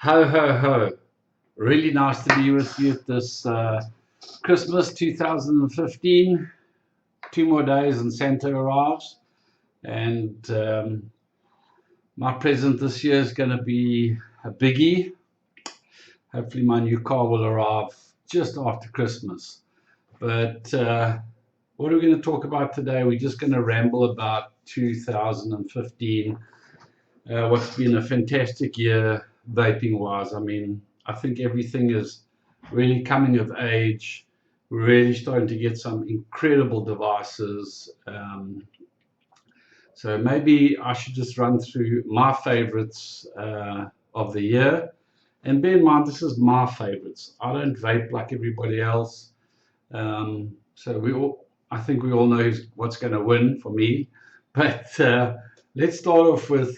Ho, ho, ho. Really nice to be with you at this Christmas 2015. 2 more days and Santa arrives. And my present this year is going to be a biggie. Hopefully, my new car will arrive just after Christmas. But what are we going to talk about today? We're just going to ramble about 2015. What's been a fantastic year vaping wise. I mean, I think everything is really coming of age. We're really starting to get some incredible devices. So maybe I should just run through my favorites of the year. And bear in mind, this is my favorites. I don't vape like everybody else. I think we all know what's going to win for me. But let's start off with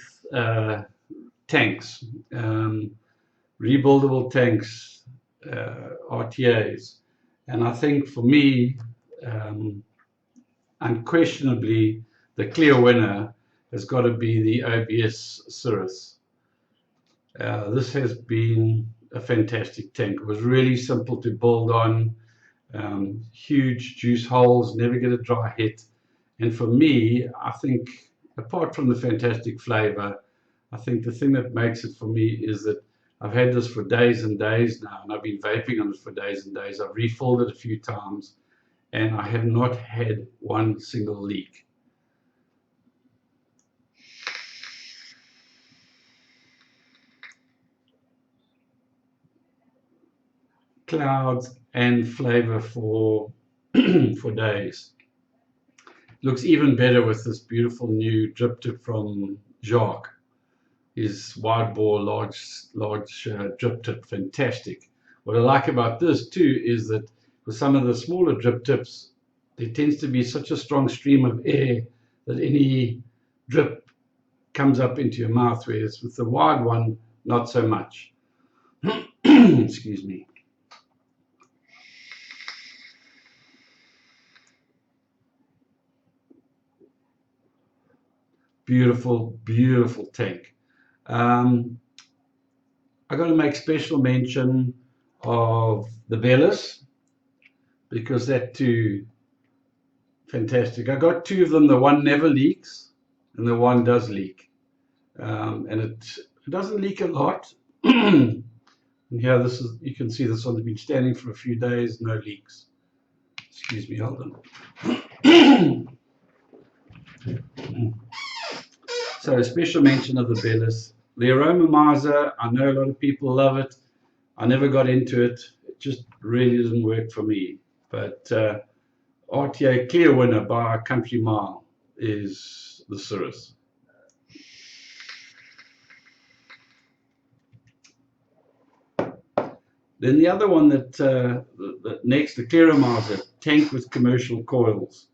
tanks, rebuildable tanks, RTAs. And I think for me, unquestionably, the clear winner has got to be the OBS Cirrus. This has been a fantastic tank. It was really simple to build on, huge juice holes, never get a dry hit. And for me, I think, apart from the fantastic flavor, I think the thing that makes it for me is that I've had this for days and days now, and I've been vaping on it for days and days. I've refilled it a few times, and I have not had one single leak. Clouds and flavor for for days. Looks even better with this beautiful new drip tip from Jacques. His wide bore, large drip tip, fantastic. What I like about this too is that with some of the smaller drip tips, there tends to be such a strong stream of air that any drip comes up into your mouth, whereas with the wide one, not so much. Excuse me. Beautiful, beautiful tank. I got to make special mention of the Bellus because that too, fantastic. I got two of them. The one never leaks, and the one does leak, and it doesn't leak a lot. And here, you can see this one's been standing for a few days, no leaks. Excuse me, hold on. So a special mention of the Bellus. The Aromomizer, I know a lot of people love it. I never got into it. It just really didn't work for me. But RTA clear winner by a country mile is the Cirrus. Then the other one that next, the Clearomizer, tank with commercial coils.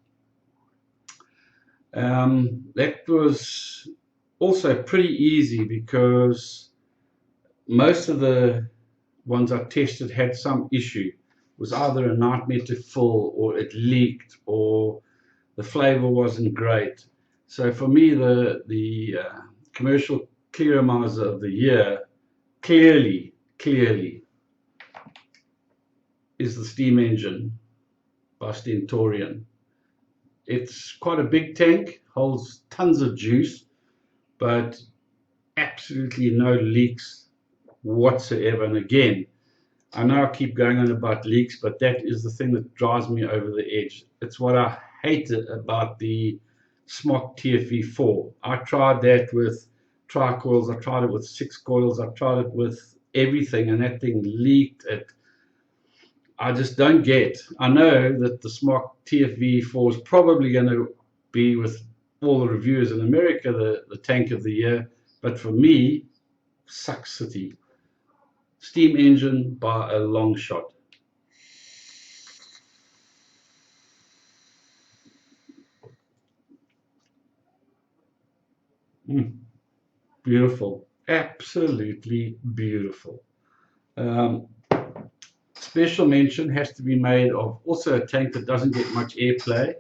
That was also pretty easy because most of the ones I tested had some issue. It was either a nightmare to fill, or it leaked, or the flavor wasn't great. So for me, the commercial Clearomizer of the year clearly is the steam engine by Stentorian. It's quite a big tank, holds tons of juice, but absolutely no leaks whatsoever. And again, I know I keep going on about leaks, but that is the thing that drives me over the edge. It's what I hated about the Smok TFV4. I tried that with tri-coils, I tried it with 6 coils, I tried it with everything, and that thing leaked. I just don't get. I know that the Smok TFV4 is probably going to be, with all the reviewers in America, the tank of the year, but for me, Suck City. Steam engine by a long shot. Beautiful. Absolutely beautiful. Special mention has to be made of also a tank that doesn't get much airplay,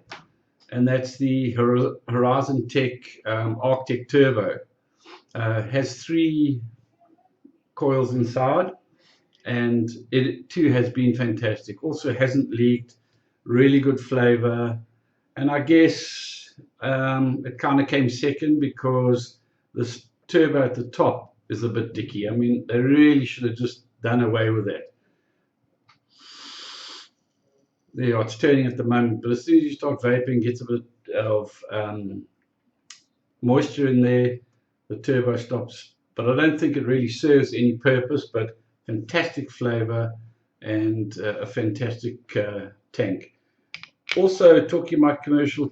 and that's the Horizon Tech Arctic Turbo. Has 3 coils inside, and it too has been fantastic. Also hasn't leaked, really good flavor, and I guess it kind of came second because this turbo at the top is a bit dicky. I mean, they really should have just done away with that. There you are, it's turning at the moment, but as soon as you start vaping, it gets a bit of moisture in there, the turbo stops. But I don't think it really serves any purpose, but fantastic flavor and a fantastic tank. Also, talking about commercial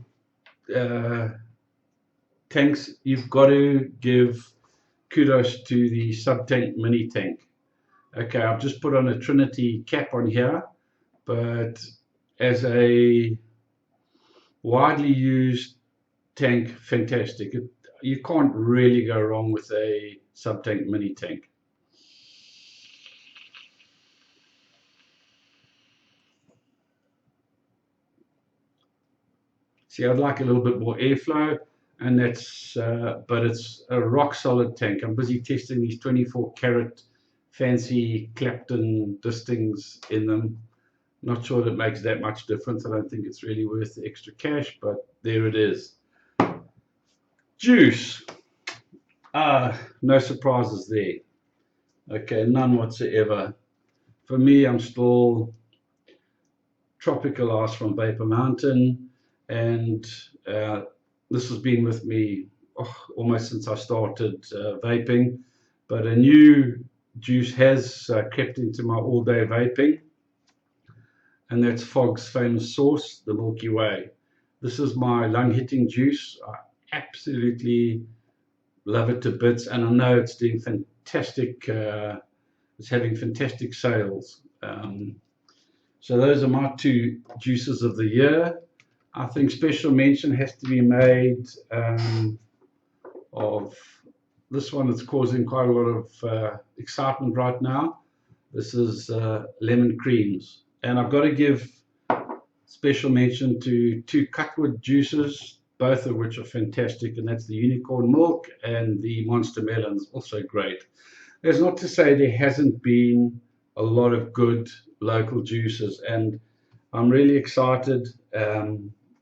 tanks, you've got to give kudos to the sub-tank mini tank. Okay, I've just put on a Trinity cap on here, but as a widely used tank, fantastic. You can't really go wrong with a sub-tank mini tank. See, I'd like a little bit more airflow, and that's, but it's a rock solid tank. I'm busy testing these 24 karat fancy Clapton distings in them. Not sure that makes that much difference. I don't think it's really worth the extra cash, but there it is. Juice. No surprises there. Okay, none whatsoever. For me, I'm still Tropical Ice from Vapor Mountain, and this has been with me almost since I started vaping. But a new juice has crept into my all-day vaping, and that's Fogg's famous sauce, the Milky Way. This is my lung-hitting juice. I absolutely love it to bits, and I know it's doing fantastic. It's having fantastic sales. So those are my two juices of the year. I think special mention has to be made of this one that's causing quite a lot of excitement right now. This is lemon creams. And I've got to give special mention to two Cutwood juices, both of which are fantastic, and that's the Unicorn Milk and the Monster Melons, also great. That's not to say there hasn't been a lot of good local juices, and I'm really excited.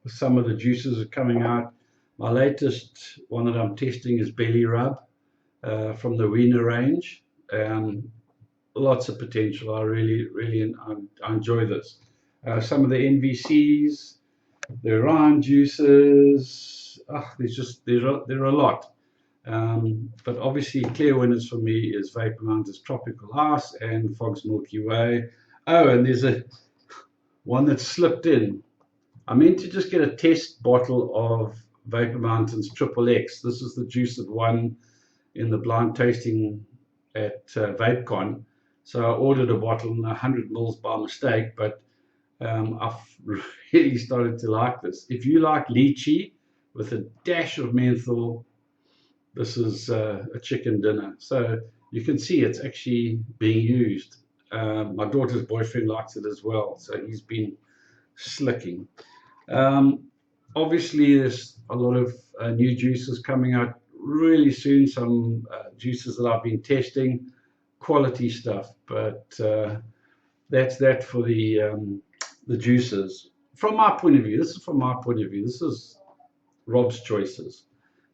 Some of the juices are coming out. My latest one that I'm testing is Belly Rub from the Wiener range. Lots of potential. I really I enjoy this. Some of the NVCs, the Orion juices. There are a lot. But obviously, clear winners for me is Vapor Mountain's Tropical Ice and Fogg's Milky Way. Oh, and there's one that slipped in. I meant to just get a test bottle of Vapor Mountain's Triple X. This is the juice that won in the blind tasting at VapeCon. So I ordered a bottle and 100 mils by mistake, but I've really started to like this. If you like lychee with a dash of menthol, this is a chicken dinner. So you can see it's actually being used. My daughter's boyfriend likes it as well, so he's been slicking. Obviously, there's a lot of new juices coming out really soon. Some juices that I've been testing, quality stuff. But that's that for the juices. From my point of view, this is Rob's choices,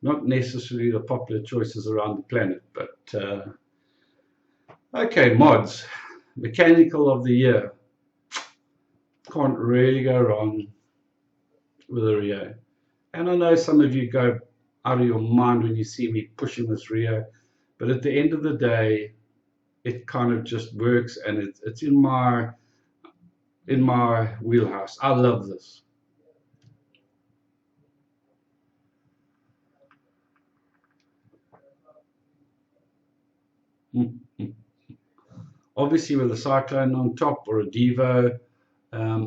not necessarily the popular choices around the planet. But okay, mods, mechanical of the year. Can't really go wrong with a Rio. And I know some of you go out of your mind when you see me pushing this Rio, but at the end of the day, it kind of just works, and it's in my wheelhouse. I love this. Obviously, with a Cyclone on top or a Devo.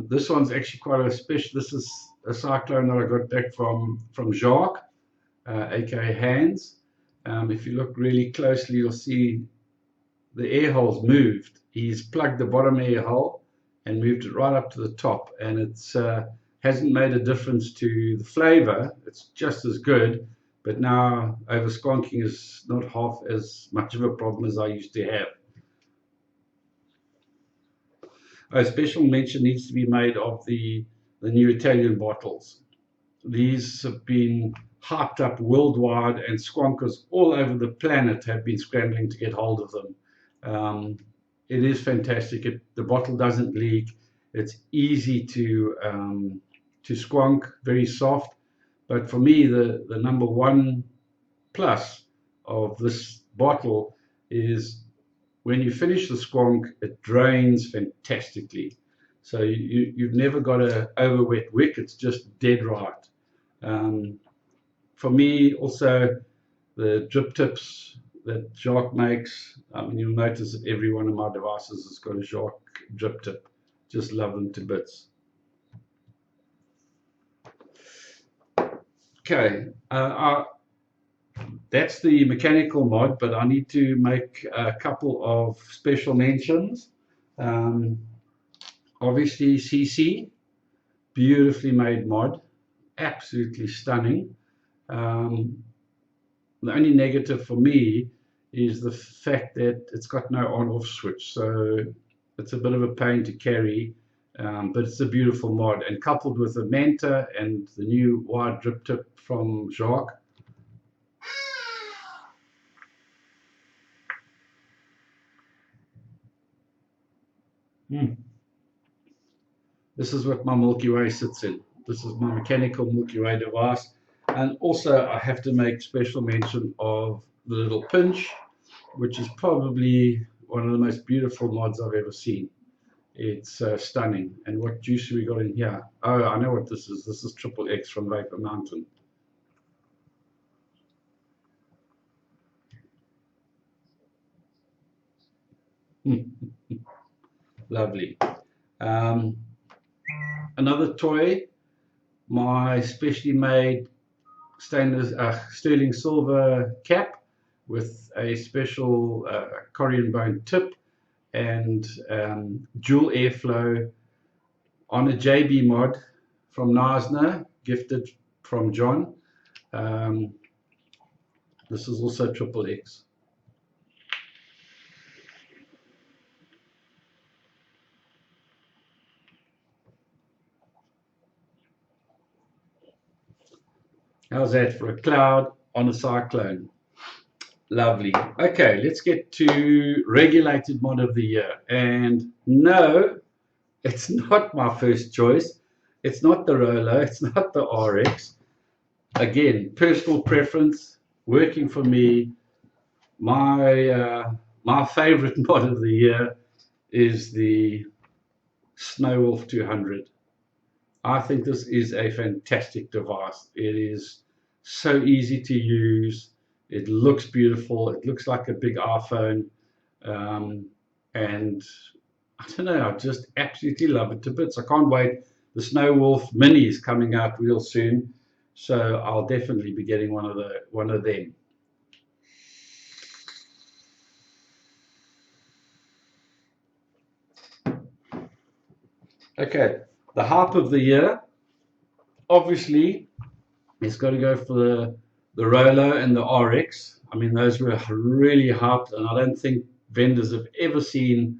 This one's actually quite a special. This is a Cyclone that I got back from Jacques, aka Hans. If you look really closely, you'll see the air hole's moved. He's plugged the bottom air hole and moved it right up to the top, and it's hasn't made a difference to the flavor. It's just as good, but now over squonking is not half as much of a problem as I used to have. A special mention needs to be made of the new Italian bottles. These have been hyped up worldwide, and squonkers all over the planet have been scrambling to get hold of them. It is fantastic. The bottle doesn't leak. It's easy to squonk, very soft. But for me, the number one plus of this bottle is when you finish the squonk, it drains fantastically. So you've never got an over wet wick. It's just dead right. For me, also, the drip tips that Jacques makes, you'll notice that every one of my devices has got a Jacques drip tip. Just love them to bits. Okay, that's the mechanical mod, but I need to make a couple of special mentions. Obviously, CC, beautifully made mod, absolutely stunning. The only negative for me is the fact that it's got no on-off switch, so it's a bit of a pain to carry, but it's a beautiful mod. And coupled with the Manta and the new wide drip tip from Jacques, this is what my Milky Way sits in. This is my mechanical Milky Way device. And also I have to make special mention of the little pinch, which is probably one of the most beautiful mods I've ever seen. It's stunning. And what juice we got in here? Oh, I know what this is. This is Triple X from Vapor Mountain. Lovely. Another toy, my specially made stainless sterling silver cap with a special corian bone tip and dual airflow on a JB mod from Nasner, gifted from John. This is also Triple X. How's that for a cloud on a cyclone? Lovely. Okay, let's get to regulated mod of the year. And no, it's not my first choice. It's not the Rolo. It's not the RX. Again, personal preference, working for me. My favorite mod of the year is the Snowwolf 200. I think this is a fantastic device. It is so easy to use. It looks beautiful. It looks like a big iPhone. And I don't know, I just absolutely love it to bits. I can't wait. The Snowwolf Mini is coming out real soon, so I'll definitely be getting one of them. Okay, the hype of the year, obviously, it's got to go for the Rolo and the RX. I mean, those were really hyped, and I don't think vendors have ever seen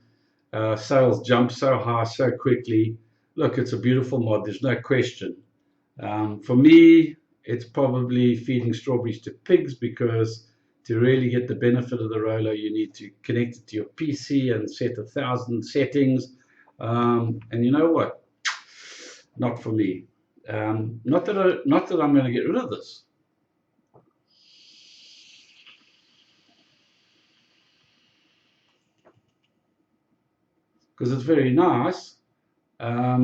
sales jump so high so quickly. Look, it's a beautiful mod, there's no question. For me, it's probably feeding strawberries to pigs, because to really get the benefit of the Rolo, you need to connect it to your PC and set 1,000 settings. And you know what? Not for me. Not that I'm going to get rid of this. Because it's very nice, but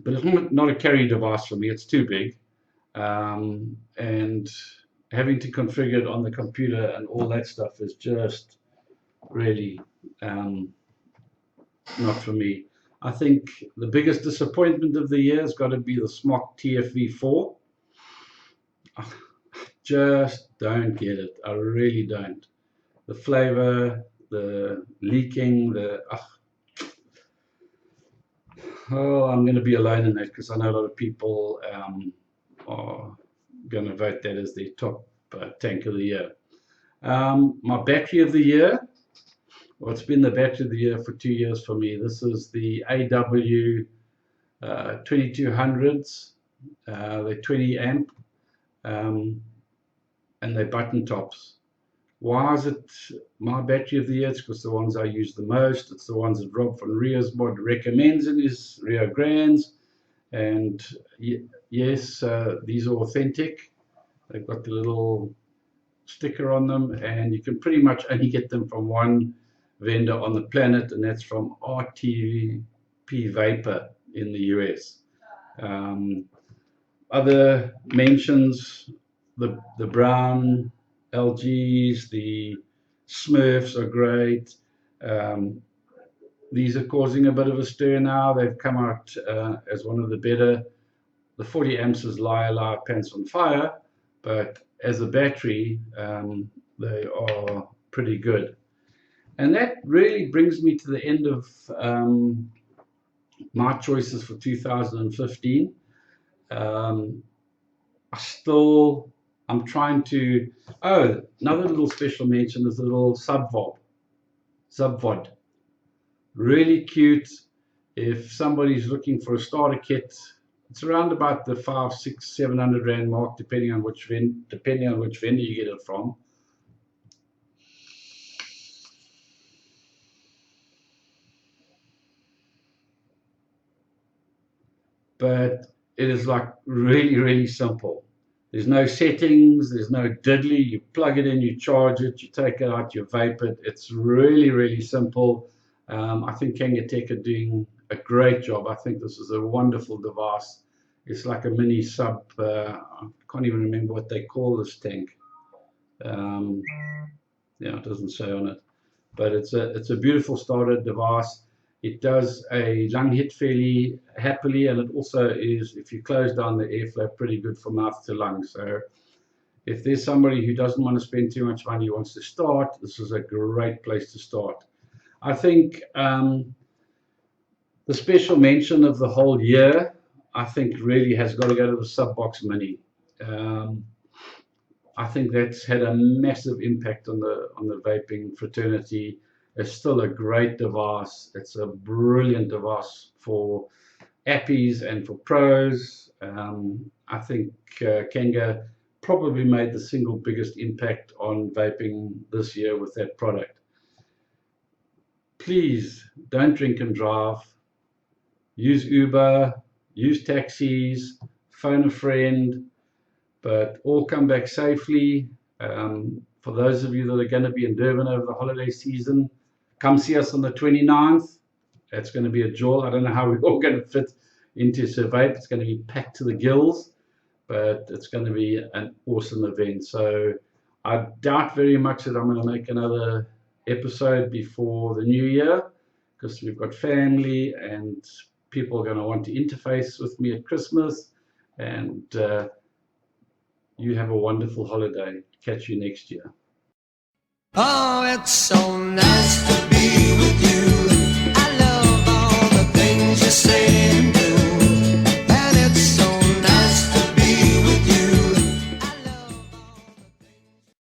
it's not a carry device for me. It's too big, and having to configure it on the computer and all that stuff is just really not for me. I think the biggest disappointment of the year has got to be the Smok TFV4. I just don't get it. I really don't. The flavor, the leaking, I'm going to be alone in that, because I know a lot of people are going to vote that as their top tank of the year. My battery of the year, well, it's been the battery of the year for 2 years for me. This is the AW 2200s. They're 20 amp, and they're button tops. Why is it my battery of the year? It's because the ones I use the most. It's the ones that Rob van Riersbod recommends in his Rio Grands. And yes, these are authentic. They've got the little sticker on them, and you can pretty much only get them from one vendor on the planet, and that's from RTP Vapor in the US. Other mentions, the brown LGs, the Smurfs are great. These are causing a bit of a stir now. They've come out as one of the better. The 40 amps is Liar Pants on Fire, but as a battery, they are pretty good. And that really brings me to the end of my choices for 2015. I'm trying to, another little special mention is the little Zubvod. Really cute. If somebody's looking for a starter kit, it's around about the 500, 600, 700 rand mark, depending on which vendor you get it from. But it is like really, really simple. There's no settings, there's no diddly. You plug it in, you charge it, you take it out, you vape it. It's really, really simple. I think Kangatech are doing a great job. I think this is a wonderful device. It's like a mini sub. I can't even remember what they call this tank. It doesn't say on it, but it's a beautiful starter device. It does a lung hit fairly happily, and it also is, if you close down the airflow, pretty good for mouth to lung. So if there's somebody who doesn't want to spend too much money, wants to start, this is a great place to start. I think the special mention of the whole year, I think really has got to go to the Subbox Mini. I think that's had a massive impact on the vaping fraternity. It's still a great device. It's a brilliant device for appies and for pros. I think Kanga probably made the single biggest impact on vaping this year with that product. Please don't drink and drive. Use Uber, use taxis, phone a friend, but all come back safely. For those of you that are going to be in Durban over the holiday season, come see us on the 29th. That's going to be a jewel. I don't know how we're all going to fit into Survape. It's going to be packed to the gills, but it's going to be an awesome event. So I doubt very much that I'm going to make another episode before the new year, because we've got family and people are going to want to interface with me at Christmas. And you have a wonderful holiday. Catch you next year. Oh, it's so nice to be with you. I love all the things you say.